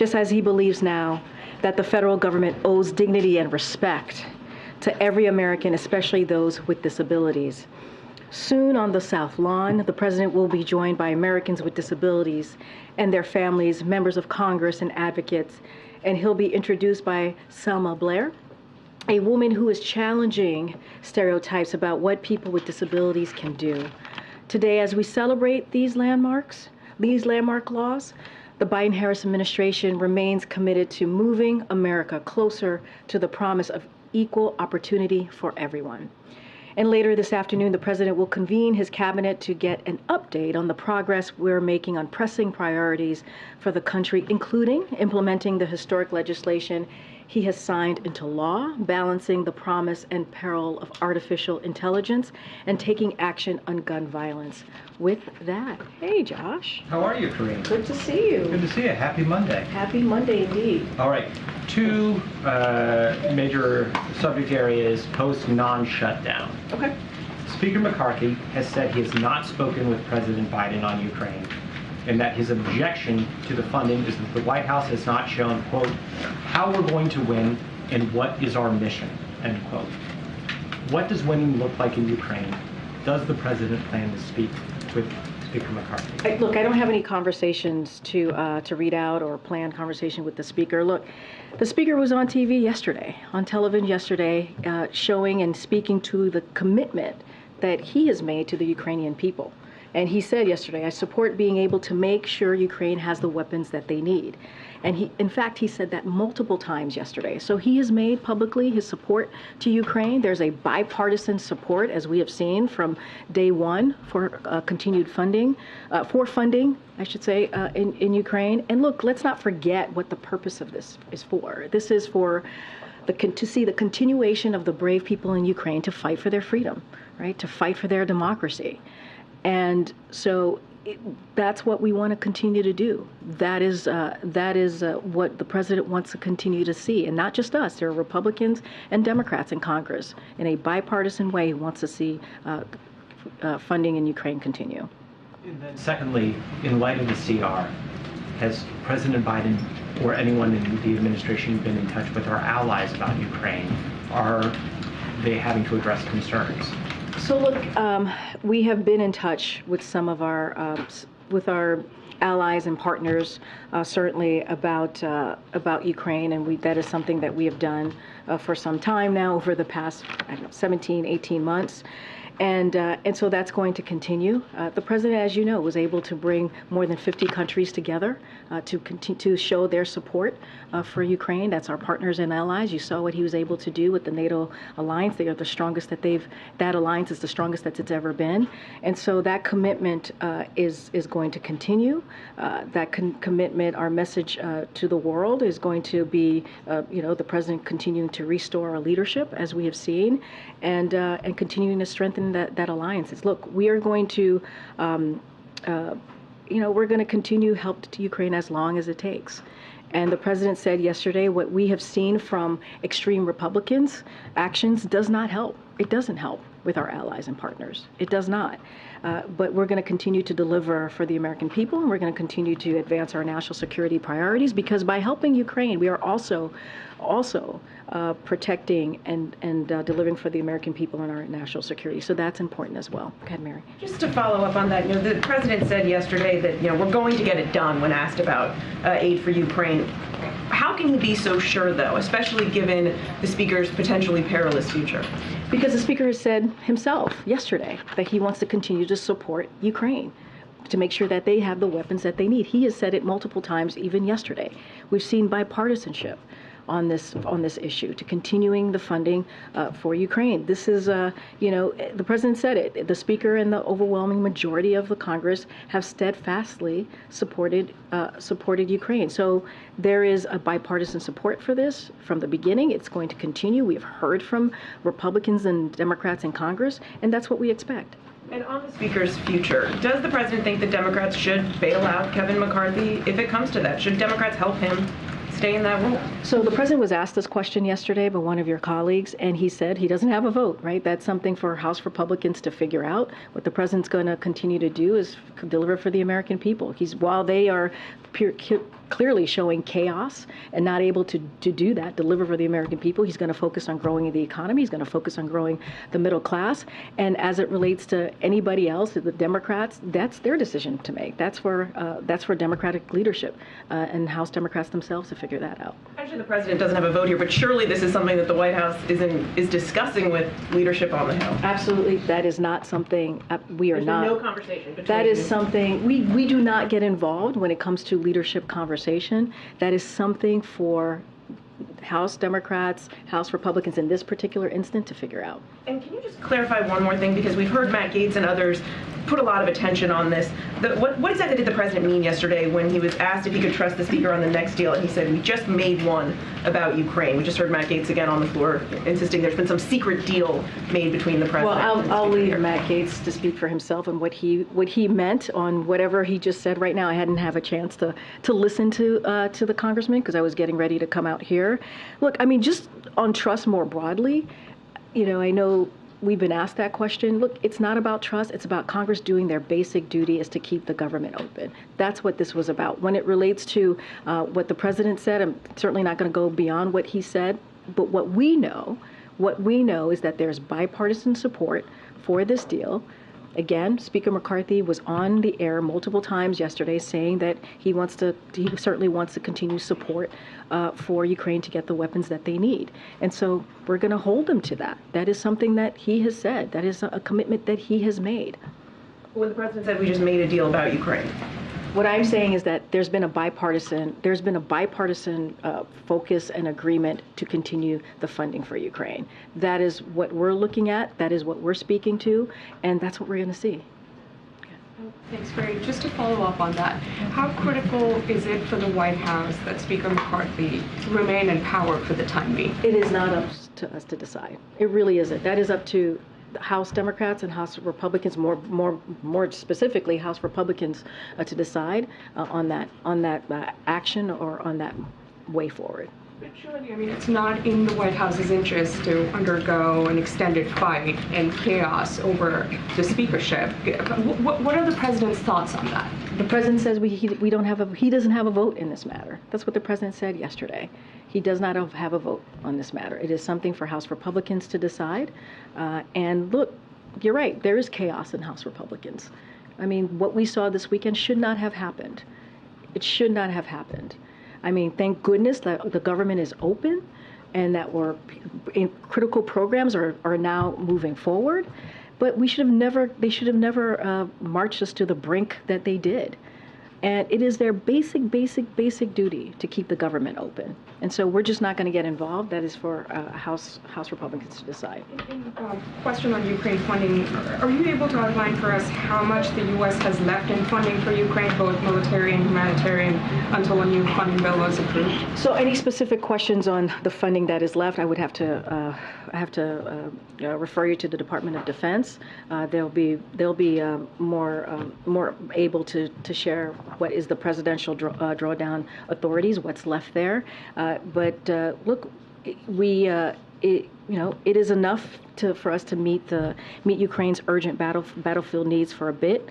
just as he believes now that the federal government owes dignity and respect to every American, especially those with disabilities. Soon on the South Lawn, the president will be joined by Americans with disabilities and their families, members of Congress, and advocates, and he'll be introduced by Selma Blair, a woman who is challenging stereotypes about what people with disabilities can do. Today, as we celebrate these landmark laws, the Biden-Harris administration remains committed to moving America closer to the promise of equal opportunity for everyone. And later this afternoon, the president will convene his cabinet to get an update on the progress we're making on pressing priorities for the country, including implementing the historic legislation he has signed into law, balancing the promise and peril of artificial intelligence, and taking action on gun violence. With that, hey, Josh. How are you, Karine? Good to see you. Good to see you. Happy Monday. Happy Monday, indeed. All right. Two major subject areas post non-shutdown. Okay. Speaker McCarthy has said he has not spoken with President Biden on Ukraine, and that his objection to the funding is that the White House has not shown, quote, how we're going to win and what is our mission, end quote. What does winning look like in Ukraine? Does the president plan to speak with Speaker McCarthy? Look, I don't have any conversations to read out or planned conversation with the speaker. Look, the speaker was on TV yesterday, on television yesterday, showing and speaking to the commitment that he has made to the Ukrainian people. And he said yesterday, I support being able to make sure Ukraine has the weapons that they need. And in fact, he said that multiple times yesterday. So he has made publicly his support to Ukraine. There's a bipartisan support, as we have seen from day one, for continued funding, in Ukraine. And look, let's not forget what the purpose of this is for. This is for to see the continuation of the brave people in Ukraine to fight for their freedom, right? To fight for their democracy. And so that's what we want to continue to do. That is what the president wants to continue to see. And not just us. There are Republicans and Democrats in Congress in a bipartisan way who wants to see funding in Ukraine continue. And then secondly, in light of the CR, has President Biden or anyone in the administration been in touch with our allies about Ukraine? Are they having to address concerns? So look, we have been in touch with some of our allies and partners, certainly about Ukraine, and that is something that we have done for some time now, over the past 17, 18 months. And so that's going to continue. The president, as you know, was able to bring more than 50 countries together to show their support for Ukraine. That's our partners and allies. You saw what he was able to do with the NATO alliance. They are the strongest that alliance is the strongest that it's ever been. And so that commitment is going to continue. That commitment, our message to the world is going to be, the president continuing to restore our leadership, as we have seen, and continuing to strengthen that alliance. Look, we are going to, we're going to continue help to Ukraine as long as it takes. And the president said yesterday, what we have seen from extreme Republicans' actions does not help. It doesn't help with our allies and partners. It does not. But we're going to continue to deliver for the American people, and we're going to continue to advance our national security priorities, because by helping Ukraine, we are also protecting and delivering for the American people and our national security. So that's important as well. Go ahead, Mary. Just to follow up on that, the president said yesterday that we're going to get it done when asked about aid for Ukraine. How can he be so sure, though, especially given the speaker's potentially perilous future? Because the speaker has said himself yesterday that he wants to continue to support Ukraine, to make sure that they have the weapons that they need. He has said it multiple times, even yesterday. We've seen bipartisanship on this issue, to continuing the funding for Ukraine. This is, the president said it. The speaker and the overwhelming majority of the Congress have steadfastly supported Ukraine. So there is a bipartisan support for this from the beginning. It's going to continue. We have heard from Republicans and Democrats in Congress, and that's what we expect. And on the speaker's future, does the president think that Democrats should bail out Kevin McCarthy if it comes to that? Should Democrats help him stay in that role? So the president was asked this question yesterday by one of your colleagues, and he said he doesn't have a vote, right? That's something for House Republicans to figure out. What the president's going to continue to do is deliver for the American people. While they are clearly showing chaos and not able to do that, deliver for the American people. He's going to focus on growing the economy. He's going to focus on growing the middle class. And as it relates to anybody else, the Democrats, that's their decision to make. That's for Democratic leadership and House Democrats themselves to figure that out. Actually, the president doesn't have a vote here, but surely this is something that the White House is discussing with leadership on the Hill. Absolutely. That is not something we are There's not. no conversation between That is you. something we do not get involved when it comes to leadership conversation. That is something for House Democrats, House Republicans in this particular instant to figure out. And can you just clarify one more thing? Because we've heard Matt Gaetz and others put a lot of attention on this. What exactly did the president mean yesterday when he was asked if he could trust the speaker on the next deal? And he said, we just made one about Ukraine. We just heard Matt Gaetz again on the floor insisting there's been some secret deal made between the president and the speaker. I'll leave Matt Gaetz to speak for himself and what he meant on whatever he just said right now. I hadn't had a chance to listen to the congressman because I was getting ready to come out here. Look, I mean, just on trust more broadly, I know we've been asked that question. Look, it's not about trust. It's about Congress doing their basic duty is to keep the government open. That's what this was about. When it relates to what the president said, I'm certainly not going to go beyond what he said. But what we know is that there's bipartisan support for this deal. Again, Speaker McCarthy was on the air multiple times yesterday saying that he certainly wants to continue support for Ukraine to get the weapons that they need. And so we're going to hold him to that. That is something that he has said. That is a commitment that he has made. When the president said we just made a deal about Ukraine. What I'm saying is that there's been a bipartisan focus and agreement to continue the funding for Ukraine. That is what we're looking at. That is what we're speaking to, and that's what we're going to see. Thanks, Karine. Just to follow up on that, how critical is it for the White House that Speaker McCarthy remain in power for the time being? It is not up to us to decide. It really isn't. That is up to House Democrats and House Republicans, more specifically House Republicans, to decide on that action or on that way forward. But surely, I mean, it's not in the White House's interest to undergo an extended fight and chaos over the speakership. What are the president's thoughts on that? The president says he doesn't have a vote in this matter. That's what the president said yesterday. He does not have a vote on this matter. It is something for House Republicans to decide. And look, you're right. There is chaos in House Republicans. I mean, what we saw this weekend should not have happened. It should not have happened. I mean, thank goodness that the government is open and that critical programs are now moving forward. But they should have never marched us to the brink that they did. And it is their basic duty to keep the government open. And so we're just not going to get involved. That is for House Republicans to decide. Question on Ukraine funding. Are you able to outline for us how much the U.S. has left in funding for Ukraine, both military and humanitarian, until a new funding bill was approved? So any specific questions on the funding that is left, I would have to refer you to the Department of Defense. They'll be more able to share what is the presidential drawdown authorities, what's left there. But look, it is enough for us to meet Ukraine's urgent battlefield needs for a bit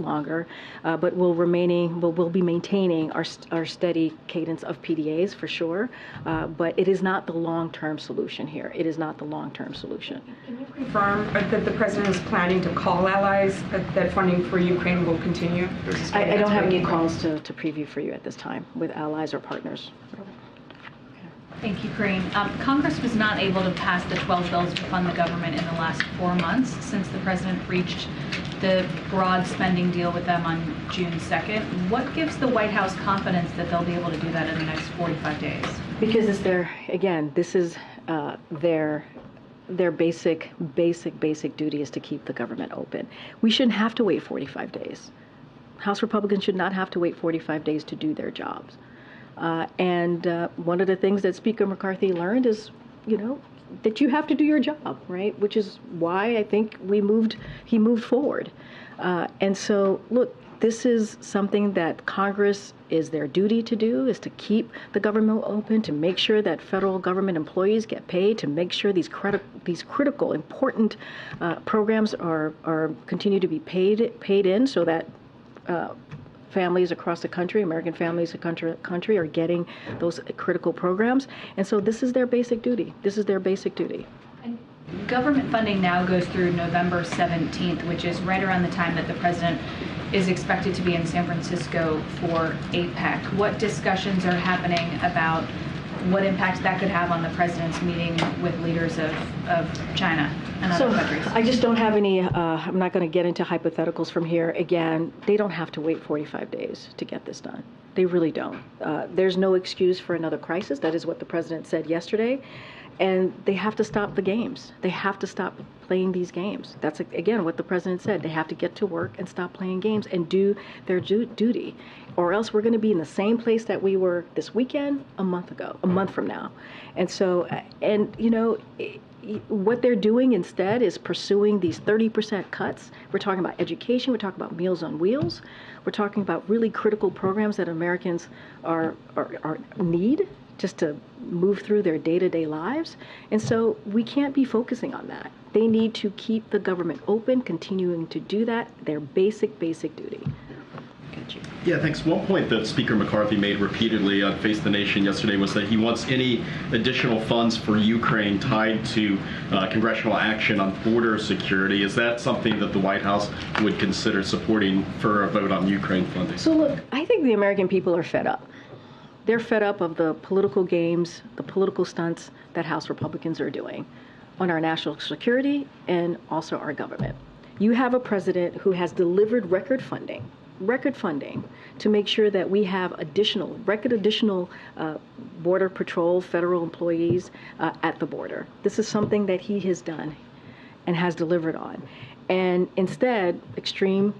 longer. But we'll be maintaining our steady cadence of PDAs for sure. But it is not the long-term solution here. It is not the long-term solution. Can you confirm that the president is planning to call allies that funding for Ukraine will continue? I don't have any calls to preview for you at this time with allies or partners. Thank you, Karine. Congress was not able to pass the 12 bills to fund the government in the last 4 months since the president reached the broad spending deal with them on June 2nd. What gives the White House confidence that they'll be able to do that in the next 45 days? Because this is their basic duty is to keep the government open. We shouldn't have to wait 45 days. House Republicans should not have to wait 45 days to do their jobs. And one of the things that Speaker McCarthy learned is, that you have to do your job, right? Which is why I think he moved forward. And so, look, this is something that Congress is their duty to do, is to keep the government open, to make sure that federal government employees get paid, to make sure these critical, important programs are continue to be paid in, so that families across the country, American families across the country are getting those critical programs. And so this is their basic duty. This is their basic duty. And government funding now goes through November 17th, which is right around the time that the president is expected to be in San Francisco for APEC. What discussions are happening about what impact that could have on the president's meeting with leaders of China and other countries? I just don't have any, I'm not going to get into hypotheticals from here. Again, they don't have to wait 45 days to get this done. They really don't. There's no excuse for another crisis. That is what the president said yesterday. And they have to stop the games. They have to stop playing these games. That's, again, what the president said. They have to get to work and stop playing games and do their duty. Or else we're going to be in the same place that we were this weekend a month from now. And so, what they're doing instead is pursuing these 30% cuts. We're talking about education. We're talking about Meals on Wheels. We're talking about really critical programs that Americans need just to move through their day-to-day lives. And so we can't be focusing on that. They need to keep the government open, continuing to do that, their basic duty. Yeah, thanks. One point that Speaker McCarthy made repeatedly on Face the Nation yesterday was that he wants any additional funds for Ukraine tied to congressional action on border security. Is that something that the White House would consider supporting for a vote on Ukraine funding? So look, I think the American people are fed up. They're fed up of the political games, the political stunts that House Republicans are doing on our national security and also our government. You have a president who has delivered record funding to make sure that we have additional Border Patrol federal employees at the border. This is something that he has done and has delivered on. And instead,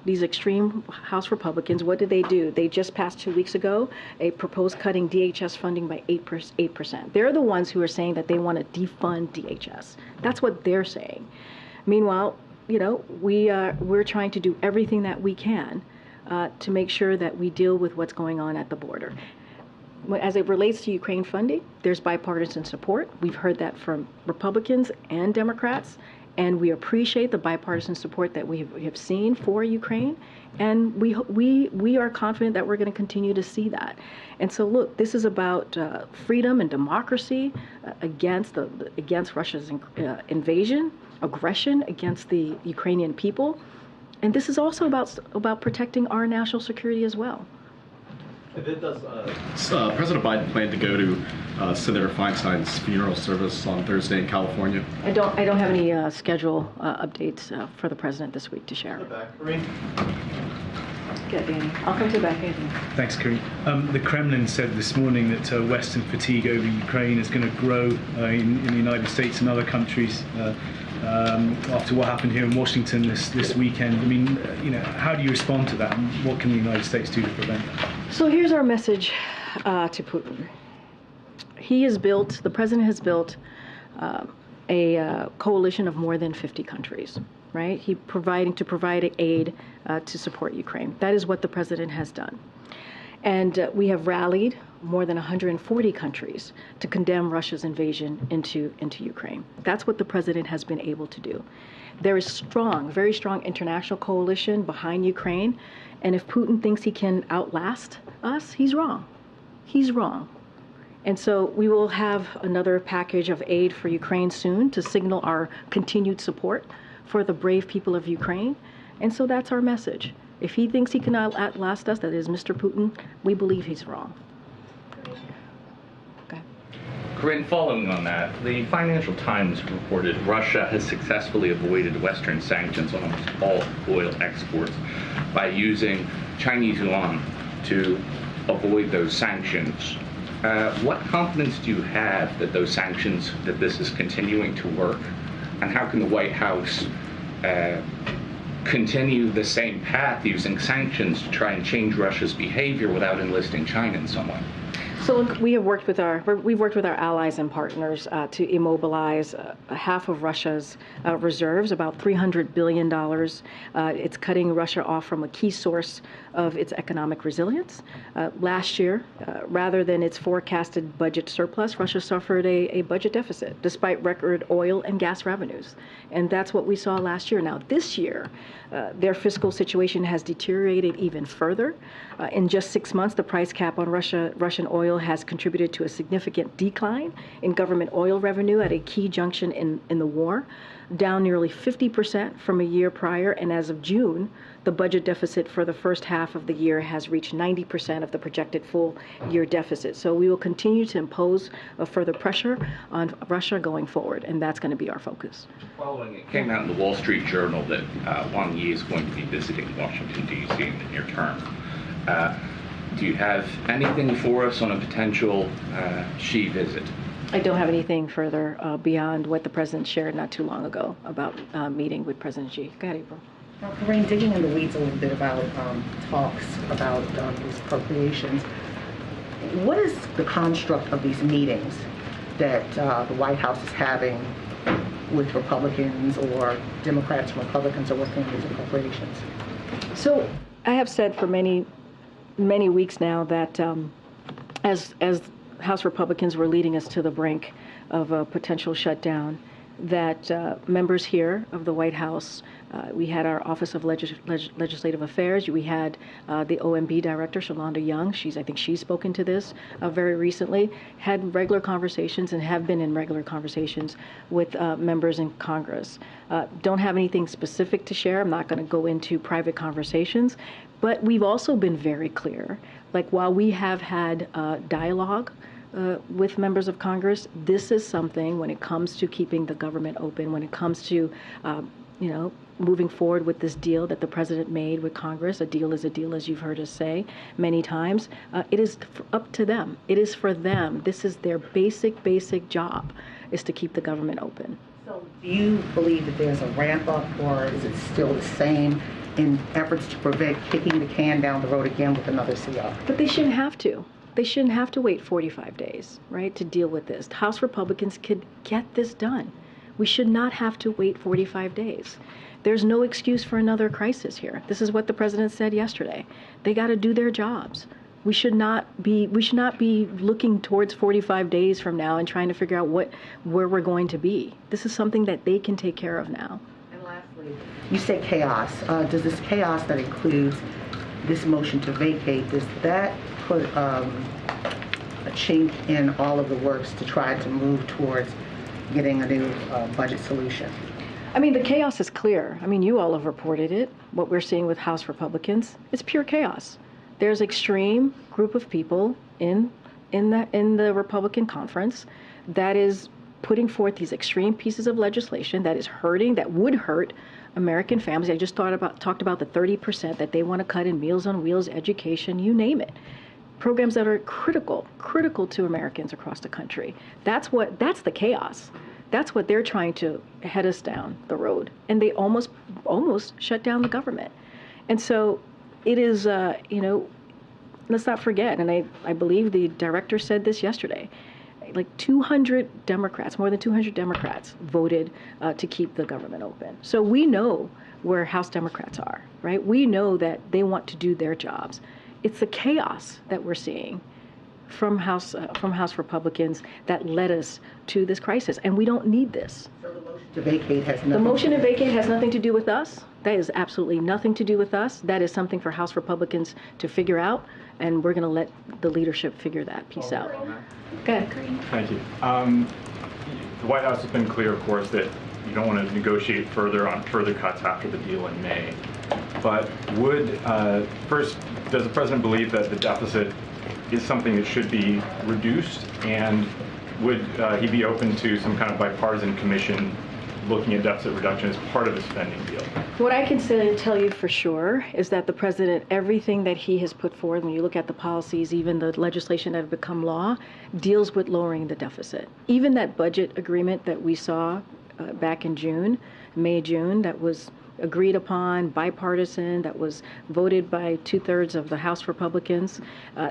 these extreme House Republicans, what did they do? They just passed 2 weeks ago a proposed cutting DHS funding by 8%. They're the ones who are saying that they want to defund DHS. That's what they're saying. Meanwhile, we're trying to do everything that we can to make sure that we deal with what's going on at the border. As it relates to Ukraine funding, there's bipartisan support. We've heard that from Republicans and Democrats. And we appreciate the bipartisan support that we have seen for Ukraine, and we are confident that we're going to continue to see that. And so, look, this is about freedom and democracy against Russia's invasion, aggression against the Ukrainian people, and this is also about protecting our national security as well. Does President Biden plan to go to Senator Feinstein's funeral service on Thursday in California? I don't have any schedule updates for the president this week to share. Karine? Good, Danny. I'll come to the back, Anthony. Thanks, Karine. The Kremlin said this morning that Western fatigue over Ukraine is going to grow in the United States and other countries after what happened here in Washington this weekend. I mean, how do you respond to that, and what can the United States do to prevent that? So here's our message to Putin. The president has built a coalition of more than 50 countries, right? He provide aid to support Ukraine. That is what the president has done. And we have rallied more than 140 countries to condemn Russia's invasion into Ukraine. That's what the president has been able to do. There is very strong international coalition behind Ukraine. And if Putin thinks he can outlast us, he's wrong. He's wrong. And so we will have another package of aid for Ukraine soon to signal our continued support for the brave people of Ukraine. And so that's our message. If he thinks he can outlast us, that is Mr. Putin, we believe he's wrong. Okay. Karine, following on that, the Financial Times reported Russia has successfully avoided Western sanctions on almost all oil exports by using Chinese yuan to avoid those sanctions. What confidence do you have that this is continuing to work? And how can the White House continue the same path using sanctions to try and change Russia's behavior without enlisting China in some way? So look, we've worked with our allies and partners to immobilize half of Russia's reserves, about $300 billion. It's cutting Russia off from a key source of its economic resilience. Last year, rather than its forecasted budget surplus, Russia suffered a budget deficit despite record oil and gas revenues. And that's what we saw last year. Now, this year, their fiscal situation has deteriorated even further. In just 6 months, the price cap on Russian oil has contributed to a significant decline in government oil revenue at a key junction in the war, down nearly 50% from a year prior. And as of June, the budget deficit for the first half of the year has reached 90% of the projected full year deficit. So we will continue to impose further pressure on Russia going forward, and that's going to be our focus. Following it came out in the Wall Street Journal that Wang Yi is going to be visiting Washington, D.C. in the near term. Do you have anything for us on a potential Xi visit? I don't have anything further beyond what the president shared not too long ago about meeting with President Xi. Go ahead, April. Karine, digging in the weeds a little bit about talks about these appropriations, what is the construct of these meetings that the White House is having with Republicans, or Democrats and Republicans are working on these appropriations? So I have said for many weeks now that as House Republicans were leading us to the brink of a potential shutdown, that members here of the White House, we had our Office of Legislative Affairs, we had the OMB Director, Shalonda Young, I think she's spoken to this very recently, had regular conversations and have been in regular conversations with members in Congress. Don't have anything specific to share. I'm not going to go into private conversations, but we've also been very clear, like while we have had dialogue with members of Congress, this is something when it comes to keeping the government open, when it comes to, moving forward with this deal that the president made with Congress. A deal is a deal, as you've heard us say many times. It is up to them. It is for them. This is their basic job, is to keep the government open. So do you believe that there's a ramp up, or is it still the same in efforts to prevent kicking the can down the road again with another CR? But they shouldn't have to. They shouldn't have to wait 45 days, right, to deal with this. House Republicans could get this done. We should not have to wait 45 days. There's no excuse for another crisis here. This is what the president said yesterday. They got to do their jobs. We should not be looking towards 45 days from now and trying to figure out where we're going to be. This is something that they can take care of now. And lastly, you say chaos. Does this chaos that includes this motion to vacate, does that put a chink in all of the works to try to move towards getting a new budget solution? I mean, the chaos is clear. I mean, you all have reported it. What we're seeing with House Republicans, it's pure chaos. There's extreme group of people in the Republican conference that is putting forth these extreme pieces of legislation that is hurting, that would hurt American families. I just talked about the 30% that they want to cut in Meals on Wheels, education, you name it. Programs that are critical to Americans across the country. That's the chaos. That's what they're trying to head us down the road. And they almost shut down the government. And so it is, let's not forget, and I believe the director said this yesterday, like 200 Democrats, more than 200 Democrats voted to keep the government open. So we know where House Democrats are, right? We know that they want to do their jobs. It's the chaos that we're seeing from House Republicans that led us to this crisis, and we don't need this. So the motion to vacate has nothing. The motion to vacate has nothing to do with us. That is absolutely nothing to do with us. That is something for House Republicans to figure out, and we're going to let the leadership figure that piece out. Go ahead. Thank you. The White House has been clear, of course, that you don't want to negotiate further on further cuts after the deal in May. But first, does the president believe that the deficit is something that should be reduced, and would he be open to some kind of bipartisan commission looking at deficit reduction as part of the spending deal? What I can tell you for sure is that the president, everything that he has put forward, when you look at the policies, even the legislation that have become law, deals with lowering the deficit. Even that budget agreement that we saw back in May, June, that was agreed upon, bipartisan, that was voted by 2/3 of the House Republicans,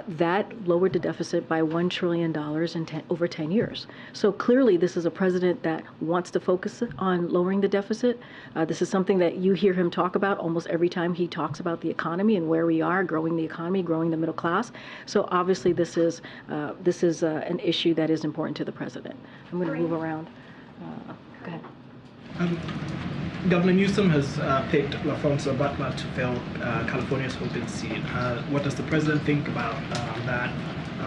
that lowered the deficit by $1 trillion in over 10 years. So clearly this is a president that wants to focus on lowering the deficit. This is something that you hear him talk about almost every time he talks about the economy and where we are, growing the economy, growing the middle class. So obviously this is an issue that is important to the president. I'm going to move around. Go ahead. Governor Newsom has picked LaFranca Butler to fill California's open seat. What does the president think about that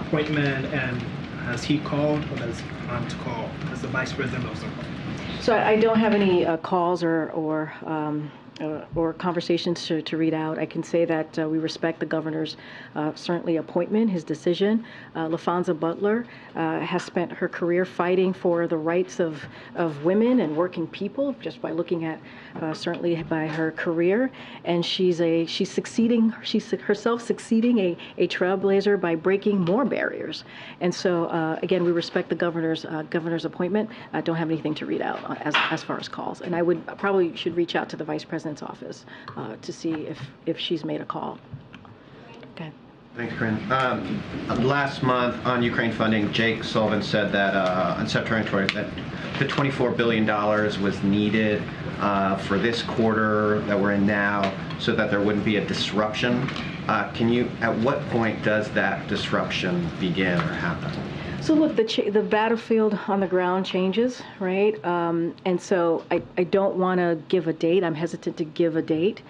appointment, and has he called or does he plan to call? Has the vice president also called? So I don't have any calls or conversations to read out. I can say that we respect the governor's certainly appointment, his decision. LaFranca Butler has spent her career fighting for the rights of women and working people, just by looking at certainly by her career. And she's herself succeeding a trailblazer by breaking more barriers. And so again, we respect the governor's appointment. I don't have anything to read out as far as calls. And I would probably should reach out to the vice president's office to see if she's made a call. Okay. Thanks, Karine. Last month on Ukraine funding, Jake Sullivan said that on September 20th that the $24 billion was needed for this quarter that we're in now, so that there wouldn't be a disruption. At what point does that disruption begin or happen? So look, the battlefield on the ground changes, right? And so I don't want to give a date. I'm hesitant to give a date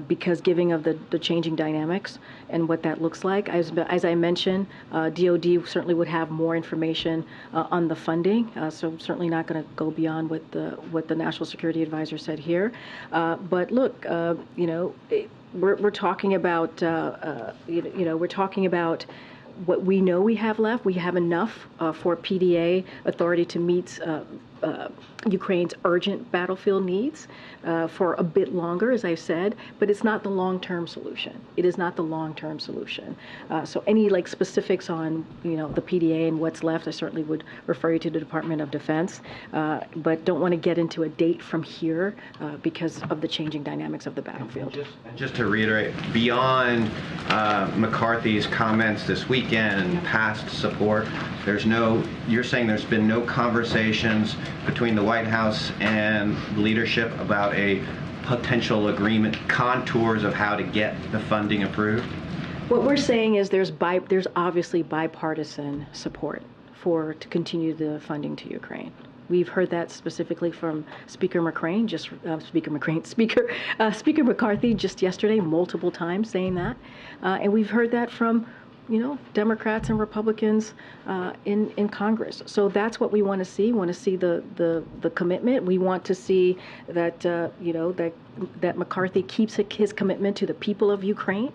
because giving of the changing dynamics and what that looks like. As I mentioned, DOD certainly would have more information on the funding. So I'm certainly not going to go beyond what the National Security Advisor said here. But look, we're talking about we're talking about what we know we have left. We have enough for PDA authority to meet Ukraine's urgent battlefield needs for a bit longer, as I said, but it's not the long-term solution. It is not the long-term solution. So any specifics on the PDA and what's left, I certainly would refer you to the Department of Defense, but don't want to get into a date from here because of the changing dynamics of the battlefield. And just to reiterate, beyond McCarthy's comments this weekend and past support, you're saying there's been no conversations between the White House and leadership about a potential agreement, contours of how to get the funding approved? What we're saying is there's obviously bipartisan support to continue the funding to Ukraine. We've heard that specifically from Speaker McCrane, Speaker McCarthy just yesterday, multiple times saying that, and we've heard that from Democrats and Republicans in Congress. So that's what we want to see. We want to see the commitment. We want to see that that McCarthy keeps his commitment to the people of Ukraine.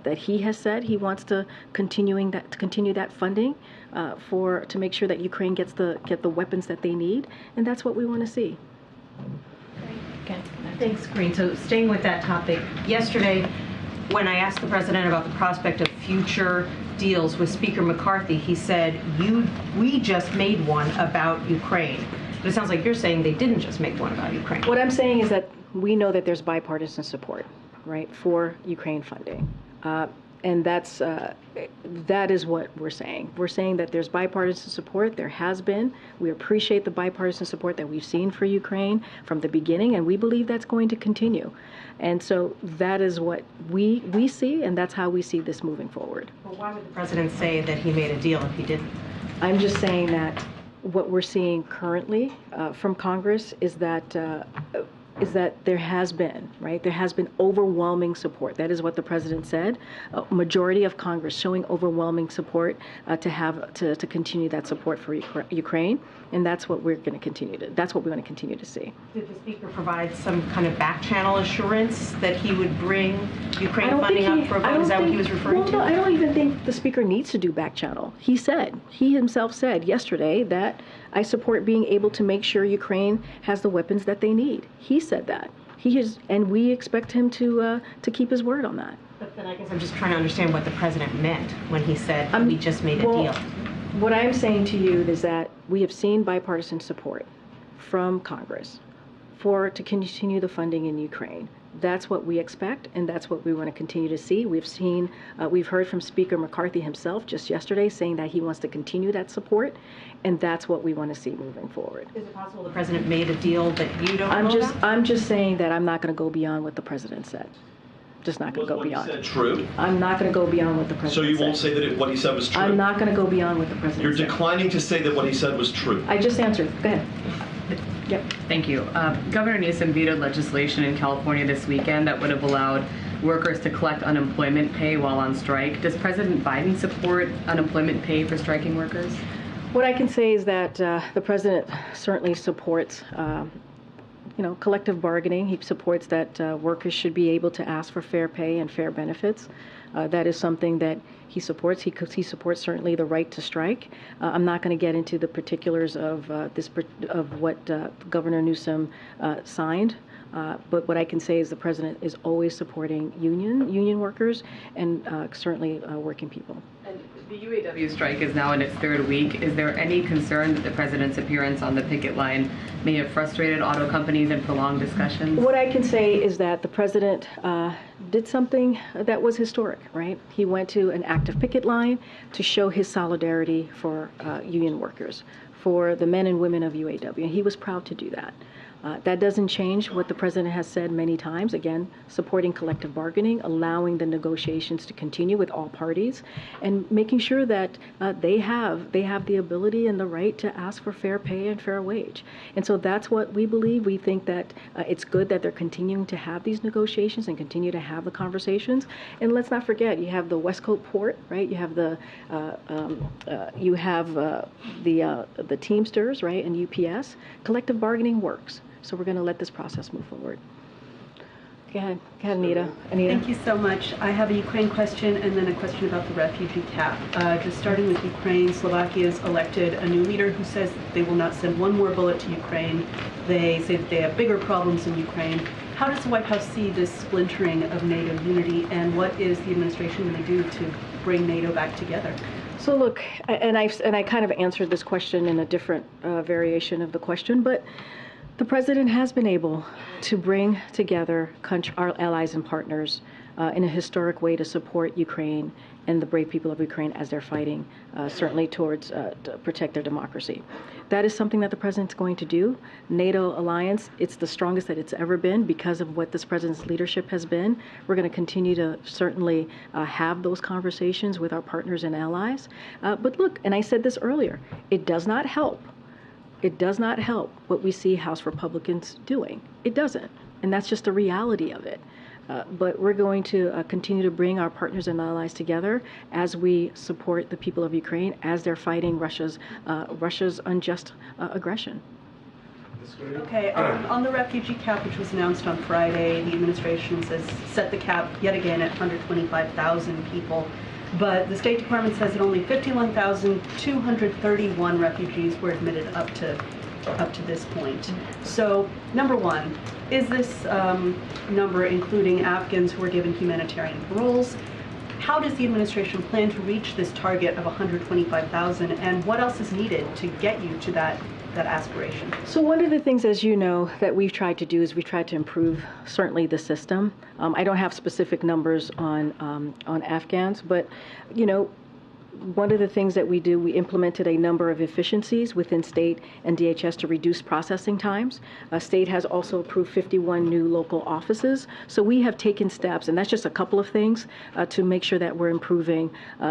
That he has said he wants to continue that funding to make sure that Ukraine get the weapons that they need, and that's what we want to see. Okay. Thanks, Karine. So staying with that topic, yesterday, when I asked the president about the prospect of future deals with Speaker McCarthy, he said, we just made one about Ukraine. But it sounds like you're saying they didn't just make one about Ukraine. What I'm saying is that we know that there's bipartisan support, right, for Ukraine funding. And that is what we're saying. We're saying that there's bipartisan support. There has been. We appreciate the bipartisan support that we've seen for Ukraine from the beginning, and we believe that's going to continue. And so that is what we see, and that's how we see this moving forward. Well, why would the president say that he made a deal if he didn't? I'm just saying that what we're seeing currently from Congress is that there has been, right? There has been overwhelming support. That is what the president said. A majority of Congress showing overwhelming support to continue that support for Ukraine, and that's what we're going to continue to. That's what we want to continue to see. Did the speaker provide some kind of back channel assurance that he would bring Ukraine funding up for a vote? Is that what he was referring to? No, I don't even think the speaker needs to do back channel. He himself said yesterday that I support being able to make sure Ukraine has the weapons that they need. He said that. And we expect him to keep his word on that. But then I guess I'm just trying to understand what the president meant when he said we just made a deal. What I'm saying to you is that we have seen bipartisan support from Congress to continue the funding in Ukraine. That's what we expect, and that's what we want to continue to see. We've heard from Speaker McCarthy himself just yesterday saying that he wants to continue that support, and that's what we want to see moving forward. Is it possible the president made a deal that you don't know about? I'm just saying that I'm not going to go beyond what the president said. Just not going to go beyond. Was what he said true? I'm not going to go beyond what the president said. So you won't say that what he said was true? I'm not going to go beyond what the president You're said. declining to say that what he said was true. I just answered. Go ahead. Yep. Thank you. Governor Newsom vetoed legislation in California this weekend that would have allowed workers to collect unemployment pay while on strike. Does President Biden support unemployment pay for striking workers? What I can say is that the president certainly supports collective bargaining. He supports that workers should be able to ask for fair pay and fair benefits. That is something that he supports. He supports certainly the right to strike. I'm not going to get into the particulars of what Governor Newsom signed. But what I can say is the president is always supporting union workers and certainly working people. And the UAW strike is now in its third week. Is there any concern that the president's appearance on the picket line may have frustrated auto companies and prolonged discussions? What I can say is that the president did something that was historic, right? He went to an active picket line to show his solidarity for union workers, for the men and women of UAW, and he was proud to do that. That doesn't change what the president has said many times, again, supporting collective bargaining, allowing the negotiations to continue with all parties, and making sure that they have the ability and the right to ask for fair pay and fair wage. And so that's what we believe. We think that it's good that they're continuing to have these negotiations and continue to have the conversations. And let's not forget, you have the West Coast Port, right? You have the Teamsters, right, and UPS. Collective bargaining works. So we're going to let this process move forward. Go ahead, Anita. Thank you so much. I have a Ukraine question and then a question about the refugee cap. Just starting with Ukraine, Slovakia has elected a new leader who says that they will not send one more bullet to Ukraine. They say that they have bigger problems in Ukraine. How does the White House see this splintering of NATO unity, and what is the administration going to do to bring NATO back together? So look, and I kind of answered this question in a different variation of the question, but the president has been able to bring together our allies and partners in a historic way to support Ukraine and the brave people of Ukraine as they're fighting, certainly towards to protect their democracy. That is something that the president's going to do. NATO alliance, it's the strongest that it's ever been because of what this president's leadership has been. We're going to continue to certainly have those conversations with our partners and allies. But look, and I said this earlier, it does not help. It does not help what we see House Republicans doing. It doesn't. And that's just the reality of it. But we're going to continue to bring our partners and allies together as we support the people of Ukraine as they're fighting Russia's unjust aggression. Okay, on the refugee cap, which was announced on Friday, the administration says set the cap yet again at 125,000 people. But the State Department says that only 51,231 refugees were admitted up to this point. So, number one, is this number including Afghans who are given humanitarian paroles? How does the administration plan to reach this target of 125,000, and what else is needed to get you to that aspiration? So one of the things, as you know, that we've tried to do is we've tried to improve certainly the system. I don't have specific numbers on Afghans, but one of the things that we do, we implemented a number of efficiencies within state and DHS to reduce processing times. State has also approved 51 new local offices. So we have taken steps, and that's just a couple of things, to make sure that we're improving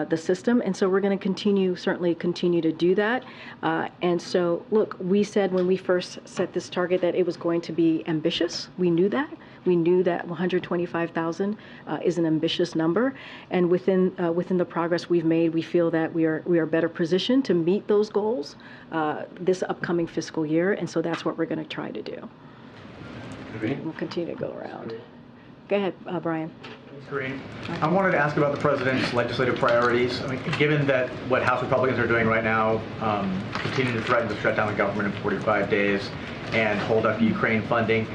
the system. And so we're going to certainly continue to do that. And so, look, we said when we first set this target that it was going to be ambitious. We knew that. We knew that 125,000 is an ambitious number, and within the progress we've made, we feel that we are better positioned to meet those goals this upcoming fiscal year, and so that's what we're going to try to do. We'll continue to go around. Go ahead, Brian. Karine, I wanted to ask about the president's legislative priorities. I mean, given that what House Republicans are doing right now, continue to threaten to shut down the government in 45 days and hold up Ukraine funding,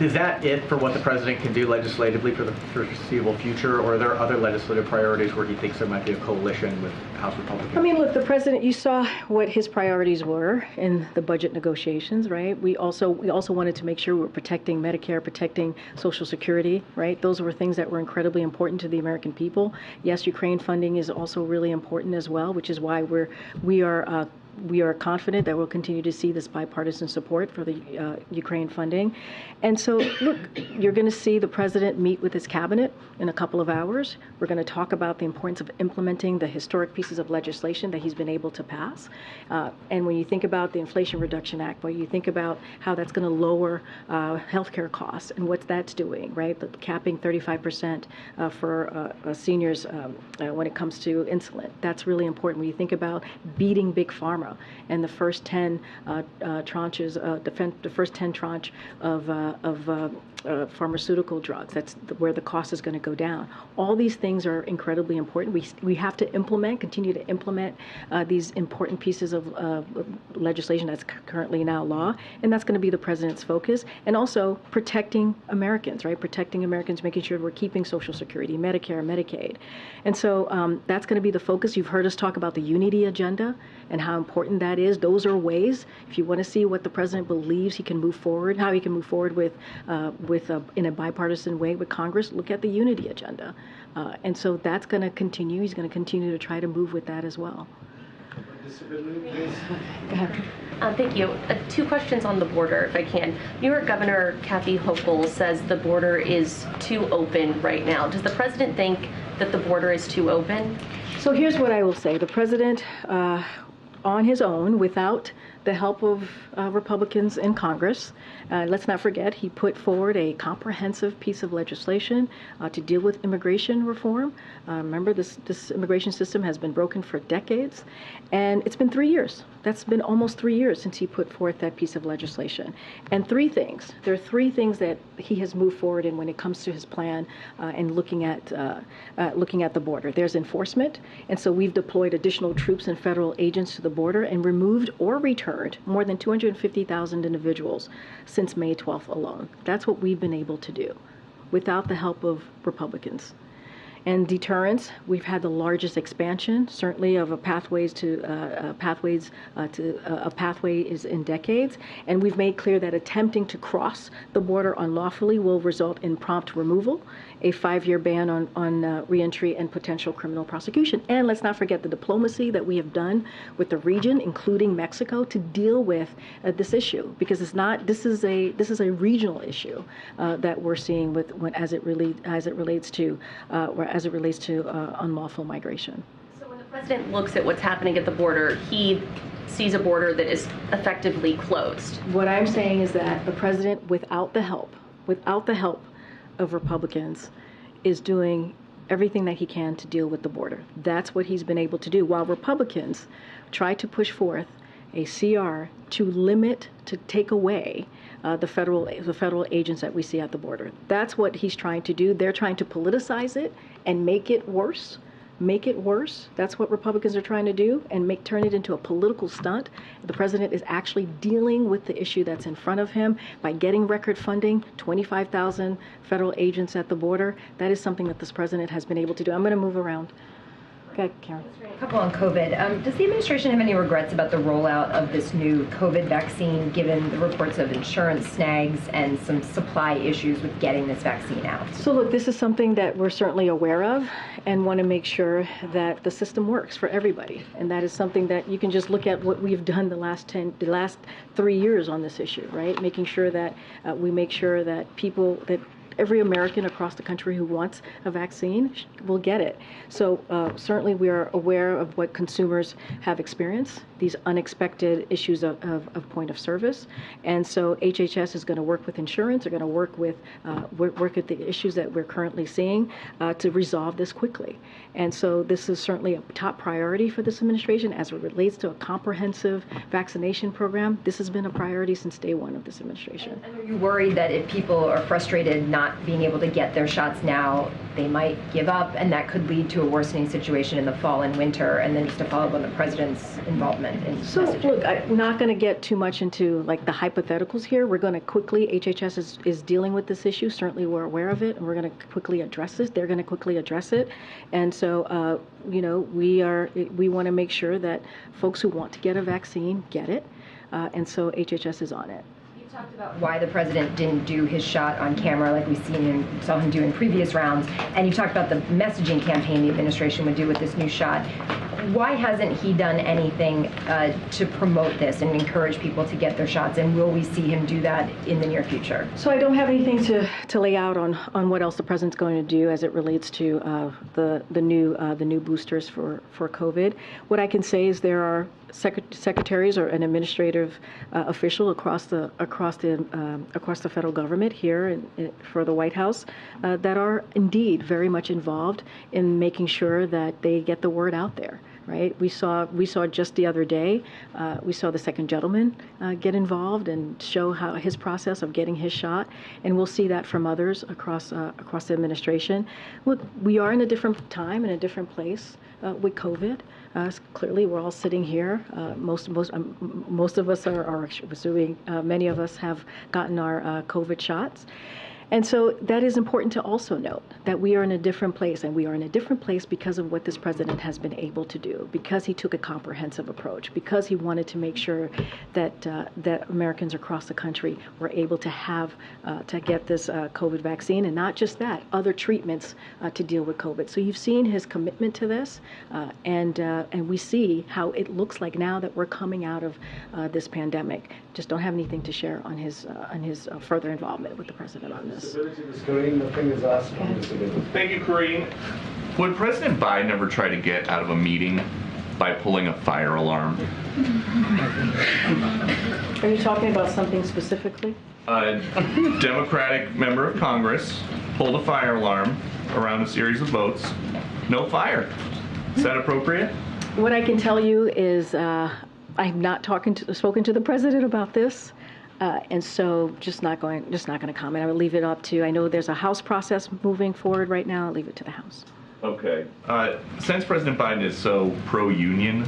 Is that it for what the president can do legislatively for the foreseeable future, or are there other legislative priorities where he thinks there might be a coalition with House Republicans? I mean, look, the president, you saw what his priorities were in the budget negotiations, right? We also wanted to make sure we were protecting Medicare, protecting Social Security, right? Those were things that were incredibly important to the American people. Yes, Ukraine funding is also really important as well, which is why we are confident that we'll continue to see this bipartisan support for the Ukraine funding. And so, look, you're going to see the president meet with his cabinet in a couple of hours. We're going to talk about the importance of implementing the historic pieces of legislation that he's been able to pass. And when you think about the Inflation Reduction Act, when you think about how that's going to lower healthcare costs and what that's doing, right? The capping 35% for seniors when it comes to insulin. That's really important. When you think about beating Big Pharma and the first 10 tranches, the first 10 tranche of pharmaceutical drugs. That's where the cost is going to go down. All these things are incredibly important. We have to continue to implement these important pieces of legislation that's currently now law, and that's going to be the president's focus. And also protecting Americans, right? Protecting Americans, making sure we're keeping Social Security, Medicare, Medicaid. And so that's going to be the focus. You've heard us talk about the unity agenda and how important that is. Those are ways, if you want to see what the president believes he can move forward, how he can move forward with in a bipartisan way with Congress, look at the unity agenda. And so that's going to continue. He's going to continue to try to move with that as well. Go ahead. Thank you. 2 questions on the border, if I can. New York Governor Kathy Hochul says the border is too open right now. Does the president think that the border is too open? So here's what I will say. The president, on his own, without the help of Republicans in Congress, let's not forget, he put forward a comprehensive piece of legislation to deal with immigration reform. Remember, this immigration system has been broken for decades, and it's been 3 years. That's been almost 3 years since he put forth that piece of legislation. And there are 3 things that he has moved forward in when it comes to his plan and looking at the border. There's enforcement, and so we've deployed additional troops and federal agents to the border and removed or returned more than 250,000 individuals since May 12th alone. That's what we've been able to do without the help of Republicans. And deterrence, we've had the largest expansion, certainly, of a pathway is in decades. And we've made clear that attempting to cross the border unlawfully will result in prompt removal, a 5-year ban on reentry, and potential criminal prosecution. And let's not forget the diplomacy that we have done with the region, including Mexico, to deal with this issue, because this is a regional issue that we're seeing as it relates to unlawful migration. So when the president looks at what's happening at the border, he sees a border that is effectively closed. What I'm saying is that the president, without the help of Republicans, is doing everything that he can to deal with the border. That's what he's been able to do, while Republicans try to push forth a CR to take away the federal agents that we see at the border. That's what he's trying to do. They're trying to politicize it and make it worse. That's what Republicans are trying to do, and turn it into a political stunt. The president is actually dealing with the issue that's in front of him by getting record funding, 25,000 federal agents at the border. That is something that this president has been able to do. I'm going to move around. Okay, Karen. A couple on COVID. Does the administration have any regrets about the rollout of this new COVID vaccine, given the reports of insurance snags and some supply issues with getting this vaccine out? So look, this is something that we're certainly aware of and want to make sure that the system works for everybody. And that is something that you can just look at what we've done the last 3 years on this issue, right? Making sure that we make sure that every American across the country who wants a vaccine will get it. So certainly we are aware of what consumers have experienced, these unexpected issues of point of service. And so HHS is going to work with insurance, they're going to work at the issues that we're currently seeing to resolve this quickly. And so this is certainly a top priority for this administration as it relates to a comprehensive vaccination program. This has been a priority since day one of this administration. And are you worried that if people are frustrated not not being able to get their shots now, they might give up, and that could lead to a worsening situation in the fall and winter. And then just to follow up on the president's involvement in messaging. Look, I'm not going to get too much into like the hypotheticals here. We're going to quickly, HHS is dealing with this issue. Certainly we're aware of it, and we're going to quickly address this. They're going to quickly address it. And so, we want to make sure that folks who want to get a vaccine get it. And so HHS is on it. Talked about why the president didn't do his shot on camera like we saw him do in previous rounds, and you talked about the messaging campaign the administration would do with this new shot. Why hasn't he done anything to promote this and encourage people to get their shots, and will we see him do that in the near future? So I don't have anything to lay out on what else the president's going to do as it relates to the new boosters for COVID. What I can say is there are secretaries or an administrative official across the federal government here for the White House that are indeed very much involved in making sure that they get the word out there. Right? We saw just the other day, we saw the second gentleman get involved and show how his process of getting his shot, and we'll see that from others across the administration. Look, we are in a different time and a different place with COVID. Clearly, we're all sitting here. Most of us are assuming many of us have gotten our COVID shots. And so that is important to also note that we are in a different place, and we are in a different place because of what this president has been able to do, because he took a comprehensive approach, because he wanted to make sure that that Americans across the country were able to have to get this COVID vaccine, and not just that, other treatments to deal with COVID. So you've seen his commitment to this, and we see how it looks like now that we're coming out of this pandemic. Just don't have anything to share on his further involvement with the president on this. Karine, the thing is asked on disability. Thank you, Karine. Would President Biden ever try to get out of a meeting by pulling a fire alarm? Are you talking about something specifically? A Democratic member of Congress pulled a fire alarm around a series of votes. No fire. Is that appropriate? What I can tell you is I've not spoken to the president about this. And so just not going to comment. I would leave it up to, I know there's a House process moving forward right now. I'll leave it to the House. Okay. Since President Biden is so pro-union,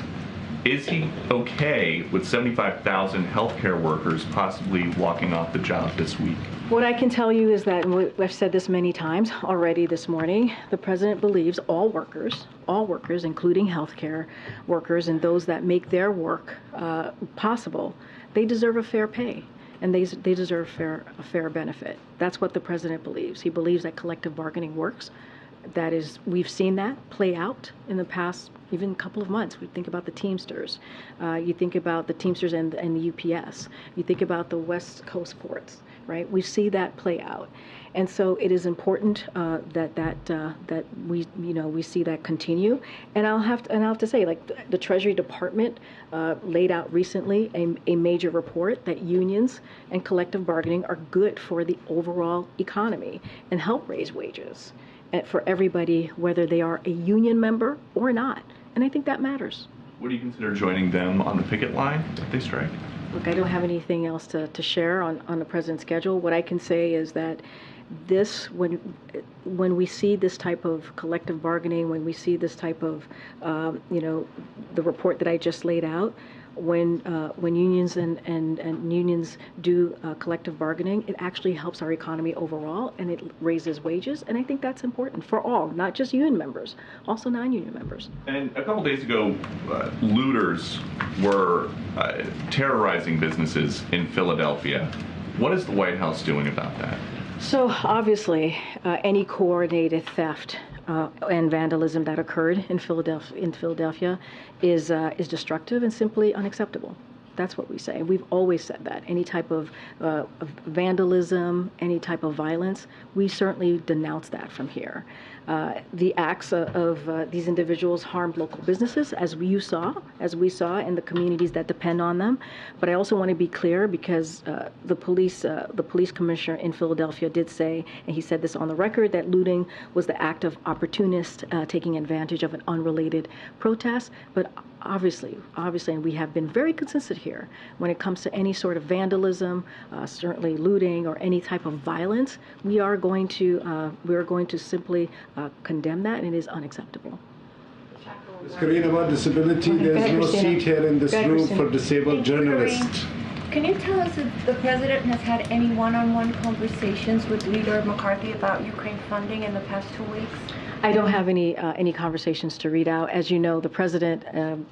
is he okay with 75,000 healthcare workers possibly walking off the job this week? What I can tell you is that, and I've said this many times already this morning, the president believes all workers, including healthcare workers and those that make their work possible, they deserve a fair pay. And they deserve a fair benefit. That's what the president believes. He believes that collective bargaining works. That is, we've seen that play out in the past even couple of months. We think about the Teamsters. You think about the Teamsters and the UPS. You think about the West Coast ports, right? We see that play out. And so it is important that we see that continue. And I'll have to say, like the Treasury Department laid out recently a major report that unions and collective bargaining are good for the overall economy and help raise wages for everybody, whether they are a union member or not. And I think that matters. Would you consider joining them on the picket line if they strike? Look, I don't have anything else to share on the president's schedule. What I can say is that when we see this type of collective bargaining, when we see this type of, the report that I just laid out, when unions and unions do collective bargaining, it actually helps our economy overall, and it raises wages. And I think that's important for all, not just union members, also non-union members. And a couple days ago, looters were terrorizing businesses in Philadelphia. What is the White House doing about that? So obviously, any coordinated theft and vandalism that occurred in Philadelphia is destructive and simply unacceptable. That's what we say. We've always said that. Any type of vandalism, any type of violence, we certainly denounce that from here. The acts of these individuals harmed local businesses, as we saw in the communities that depend on them. But I also want to be clear, because the police commissioner in Philadelphia did say, and he said this on the record, that looting was the act of opportunists taking advantage of an unrelated protest. But obviously, and we have been very consistent here when it comes to any sort of vandalism, certainly looting or any type of violence. We are going to simply condemn that, and it is unacceptable. Ms. Karine, about disability, there's no seat here in this room for disabled journalists. Can you tell us if the president has had any one-on-one conversations with Leader McCarthy about Ukraine funding in the past 2 weeks? I don't have any conversations to read out. As you know, the president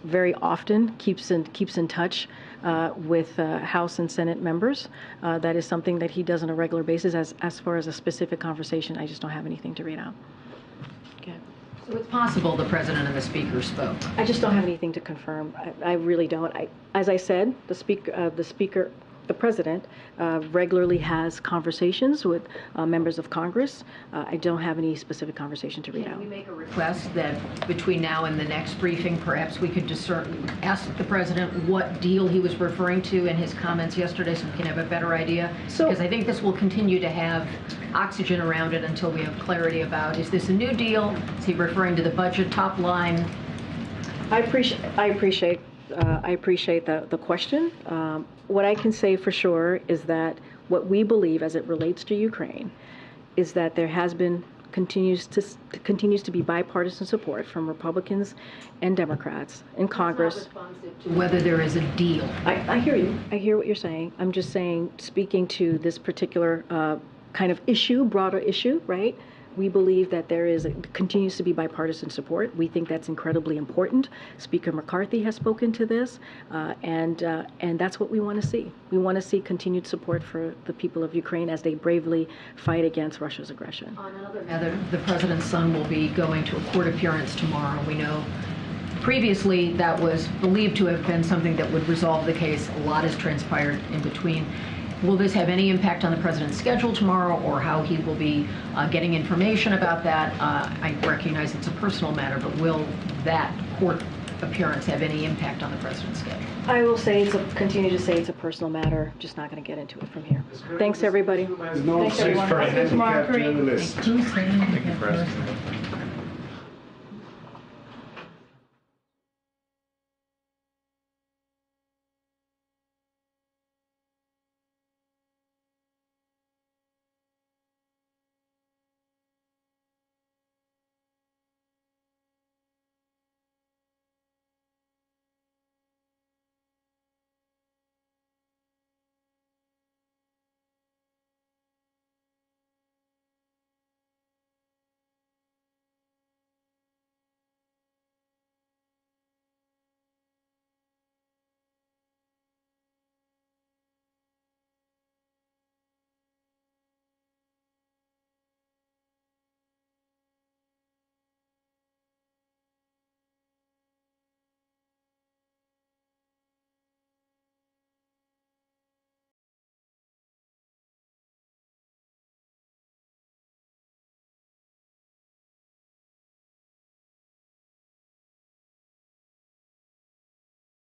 very often keeps in touch with House and Senate members. That is something that he does on a regular basis. As far as a specific conversation, I just don't have anything to read out. Okay. So it's possible the president and the speaker spoke. I just don't have anything to confirm. I really don't. As I said, the president regularly has conversations with members of Congress. I don't have any specific conversation to read out. Can we make a request that between now and the next briefing, perhaps we could ask the president what deal he was referring to in his comments yesterday so we can have a better idea? Because I think this will continue to have oxygen around it until we have clarity about, is this a new deal? Is he referring to the budget top line? I appreciate the question. What I can say for sure is that what we believe as it relates to Ukraine is that there has been continues to be bipartisan support from Republicans and Democrats in Congress. To whether there is a deal. I hear you. I hear what you're saying. I'm just saying, speaking to this particular kind of issue, broader issue, right? We believe that continues to be bipartisan support. We think that's incredibly important. Speaker McCarthy has spoken to this, and that's what we want to see. We want to see continued support for the people of Ukraine as they bravely fight against Russia's aggression. On another matter, the president's son will be going to a court appearance tomorrow. We know previously that was believed to have been something that would resolve the case. A lot has transpired in between. Will this have any impact on the president's schedule tomorrow or how he will be getting information about that? I recognize it's a personal matter, but will that court appearance have any impact on the president's schedule? I will continue to say it's a personal matter. Just not going to get into it from here. Thanks, everybody. Thanks, everyone. See you tomorrow, Karine. Thank you, President.